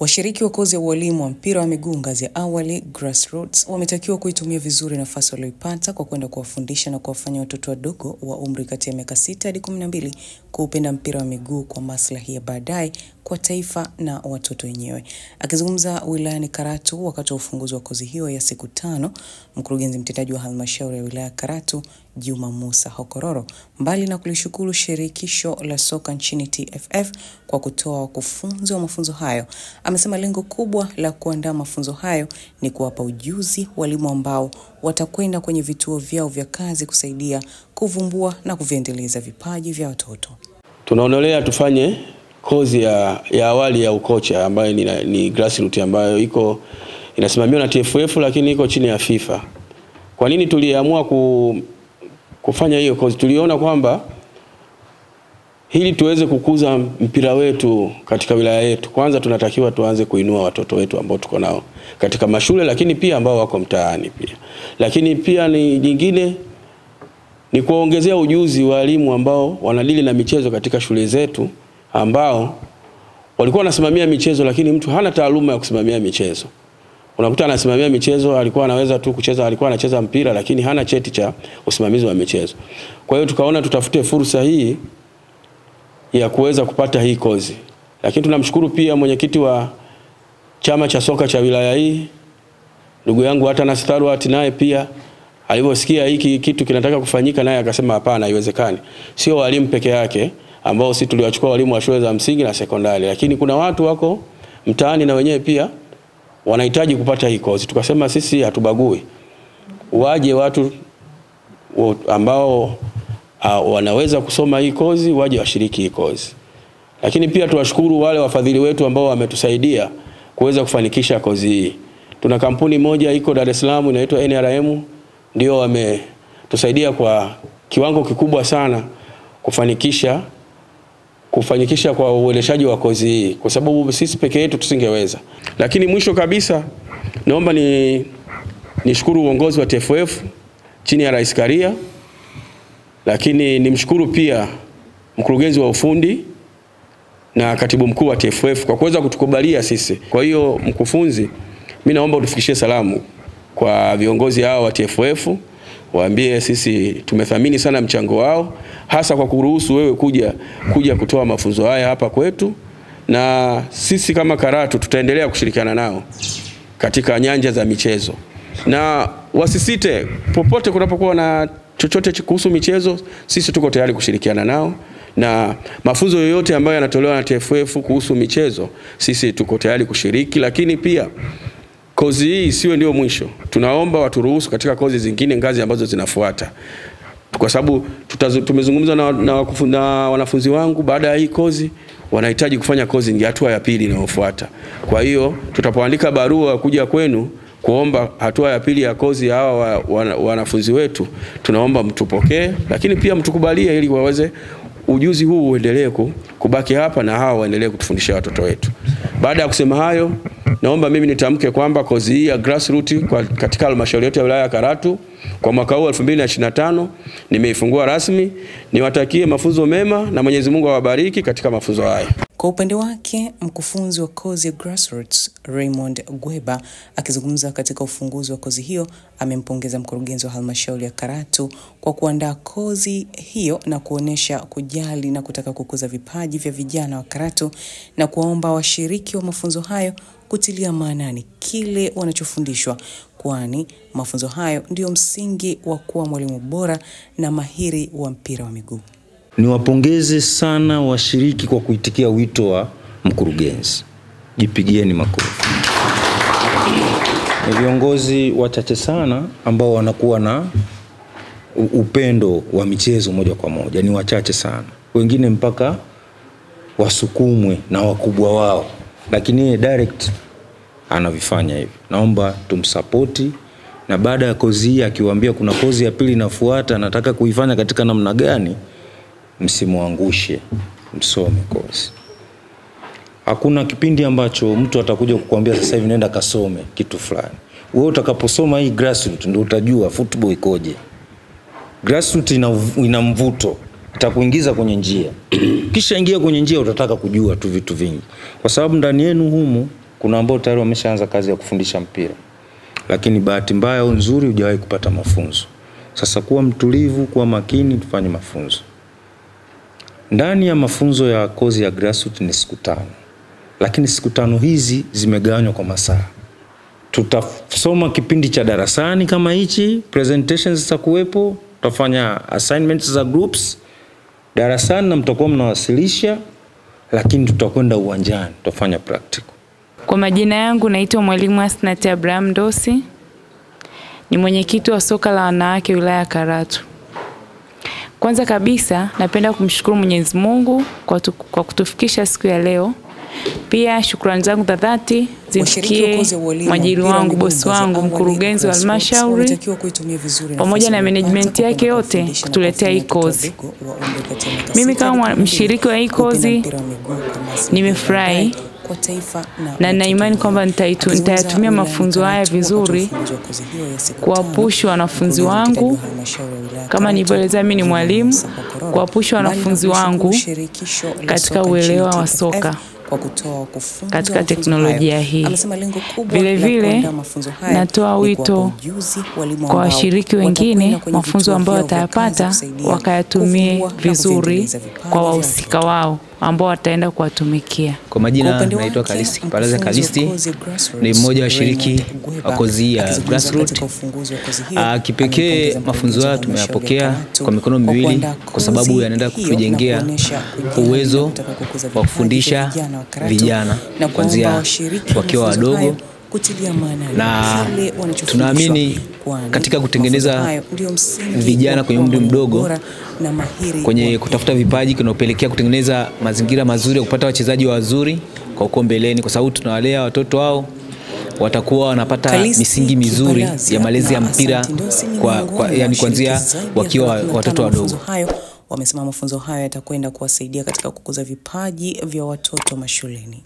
Washiriki wa kozi ya ualimu wa mpira wa miguu ngazi ya awali grassroots wametakiwa kuitumia vizuri nafasi walioipata kwa kwenda kuwafundisha na kuwafanya watoto wadogo wa umri kati ya miaka 6 hadi 12 kuupenda mpira wa miguu kwa maslahi ya baadaye kwa taifa na watoto wenyewe. Akizungumza wilayani Karatu wakati wa ufunguzi wa kozi hiyo ya siku 5, mkurugenzi mtendaji wa halmashauri ya wilaya Karatu Juma Musa Hokororo, mbali na kulishukuru shirikisho la soka nchini TFF kwa kutoa wakufunzi wa mafunzo hayo, amesema lengo kubwa la kuandaa mafunzo hayo ni kuwapa ujuzi walimu ambao watakwenda kwenye vituo vyao vya kazi kusaidia kuvumbua na kuviendeleza vipaji vya watoto. Tunaonelea tufanye kozi ya awali ya ukocha ambayo ni grassroots ambayo inasimamiwa na TFF lakini iko chini ya FIFA. Kwa nini tuliamua kufanya hiyo kozi? Tuliona kwamba ili tuweze kukuza mpira wetu katika wilaya yetu, kwanza tunatakiwa tuanze kuinua watoto wetu ambao tuko nao katika mashule, lakini pia ambao wako mtaani pia. Lakini pia ni nyingine ni kuongezea ujuzi wa walimu ambao wanadili na michezo katika shule zetu, ambao walikuwa wanasimamia michezo lakini mtu hana taaluma ya kusimamia michezo. Unakuta anasimamia michezo, alikuwa anaweza tu kucheza, alikuwa anacheza mpira lakini hana cheti cha usimamizi wa michezo. Kwa hiyo tukaona tutafute fursa hii ya kuweza kupata hii kozi. Lakini tunamshukuru pia mwenyekiti wa chama cha soka cha wilaya hii, ndugu yangu Atanas Tharwat, naye pia aliposikia hiki kitu kinataka kufanyika, naye akasema hapana, haiwezekani. Sio walimu peke yake ambao sisi tuliwachukua walimu wa shule za msingi na sekondari, lakini kuna watu wako mtaani na wenyewe pia wanahitaji kupata hii kozi. Tukasema sisi hatubagui, waje watu ambao wanaweza kusoma hii kozi waje washiriki hii kozi. Lakini pia tuwashukuru wale wafadhili wetu ambao wametusaidia kuweza kufanikisha kozi hii. Tuna kampuni moja iko Dar es Salaam inaitwa NRM, ndio wametusaidia kwa kiwango kikubwa sana kufanikisha kwa uendeshaji wa kozi hii, kwa sababu sisi peke yetu tusingeweza. Lakini mwisho kabisa naomba nishukuru uongozi wa TFF chini ya Rais Karia, lakini nimshukuru pia mkurugenzi wa ufundi na katibu mkuu wa TFF kwa kuweza kutukubalia sisi. Kwa hiyo mkufunzi, mimi naomba utufikishie salamu kwa viongozi hao wa TFF, waambie sisi tumethamini sana mchango wao, hasa kwa kuruhusu wewe kuja kutoa mafunzo haya hapa kwetu, na sisi kama Karatu tutaendelea kushirikiana nao katika nyanja za michezo. Na wasisite, popote kunapokuwa na chochote kuhusu michezo, sisi tuko tayari kushirikiana nao, na mafunzo yoyote ambayo yanatolewa na TFF kuhusu michezo sisi tuko tayari kushiriki. Lakini pia kozi hii siwe ndio mwisho, tunaomba waturuhusu katika kozi zingine ngazi ambazo zinafuata, kwa sababu tumezungumza na wanafunzi wangu, baada ya hii kozi wanahitaji kufanya kozi ya hatua ya pili inayofuata. Kwa hiyo tutapoandika barua kuja kwenu kuomba hatua ya pili ya kozi ya hawa wanafunzi wetu, tunaomba mtupokee, lakini pia mtukubalie ili waweze ujuzi huu uendelee kubaki hapa na hawa waendelee kutufundisha watoto wetu. Baada ya kusema hayo, naomba mimi nitamke kwamba kozi hii ya grassroots katika halmashauri yetu ya wilaya ya Karatu kwa mwaka huu 2025 nimeifungua rasmi. Niwatakie mafunzo mema na Mwenyezi Mungu awabariki katika mafunzo haya. Kwa upande wake, mkufunzi wa kozi ya grassroots Raymond Gweba akizungumza katika ufunguzi wa kozi hiyo, amempongeza mkurugenzi wa halmashauri ya Karatu kwa kuandaa kozi hiyo na kuonesha kujali na kutaka kukuza vipaji vya vijana wa Karatu, na kuwaomba washiriki wa mafunzo hayo kutilia maanani kile wanachofundishwa, kwani mafunzo hayo ndio msingi wa kuwa mwalimu bora na mahiri wa mpira wa miguu. Niwapongeze sana washiriki kwa kuitikia wito wa mkurugenzi. Jipigieni makofi. Ni viongozi wachache sana ambao wanakuwa na upendo wa michezo moja kwa moja, ni wachache sana. Wengine mpaka wasukumwe na wakubwa wao, lakini direct anavifanya hivi. Naomba tumsapoti, na baada ya kozi hii akiwaambia kuna kozi ya pili inafuata, nataka kuifanya katika namna gani, msimuangushe, msome kozi. Hakuna kipindi ambacho mtu atakuja kukuambia sasa hivi nenda kasome kitu fulani. Wewe utakaposoma hii grassroots ndio utajua football ikoje. Grassroots ina mvuto, itakuingiza kwenye njia. Kisha ingia kwenye njia utataka kujua tu vitu vingi. Kwa sababu ndani yenu humu kuna ambao tayari wameshaanza kazi ya kufundisha mpira, lakini bahati mbaya au nzuri hujawahi kupata mafunzo. Sasa kuwa mtulivu, kuwa makini, tufanye mafunzo. Ndani ya mafunzo ya kozi ya grassroots ni siku 5. Lakini siku 5 hizi zimegawanywa kwa masaa. Tutasoma kipindi cha darasani kama hichi, presentations zitakuwepo, tutafanya assignments za groups darasani na mtakuwa mnawasilisha, lakini tutakwenda uwanjani, tutafanya practical. Kwa majina yangu naitwa Mwalimu Asnat Abraham Dosi. Ni mwenyekiti wa soka la wanawake wilaya ya Karatu. Kwanza kabisa napenda kumshukuru Mwenyezi Mungu kwa kutufikisha siku ya leo. Pia shukrani zangu za dhati zimfikie mwajiri wangu, bosi wangu, mkurugenzi wa halmashauri pamoja na management yake yote kutuletea hii kozi. Mimi kama mshiriki wa hii kozi nimefurahi na nina imani kwamba nitayatumia mafunzo haya vizuri kuwapush wanafunzi wangu. Kama nilivyoeleza, mimi ni mwalimu, kuwapush wanafunzi wangu katika uelewa wa soka katika teknolojia hii. Vile vile natoa wito kwa washiriki wengine, mafunzo ambayo watayapata wakayatumie vizuri kwa wahusika wao ambao wataenda kuwatumikia. Kwa majina naitwa Kalisti Kiparaza Kalisti, ni mmoja wa washiriki wa kozi ya grassroots. Kipekee mafunzo haya tumeyapokea kwa mikono miwili kwa sababu yanaenda kutujengea uwezo wa kufundisha vijana kuanzia wakiwa wadogo, na tunaamini katika kutengeneza vijana kwenye umri mdogo, kwenye kutafuta vipaji kunapelekea kutengeneza mazingira mazuri ya kupata wachezaji wazuri kwa uko mbeleni, kwa sababu tunawalea watoto wao watakuwa wanapata misingi mizuri ya malezi ya mpira yani kuanzia wakiwa watoto wadogo. Wamesema mafunzo hayo yatakwenda kuwasaidia katika kukuza vipaji vya watoto mashuleni.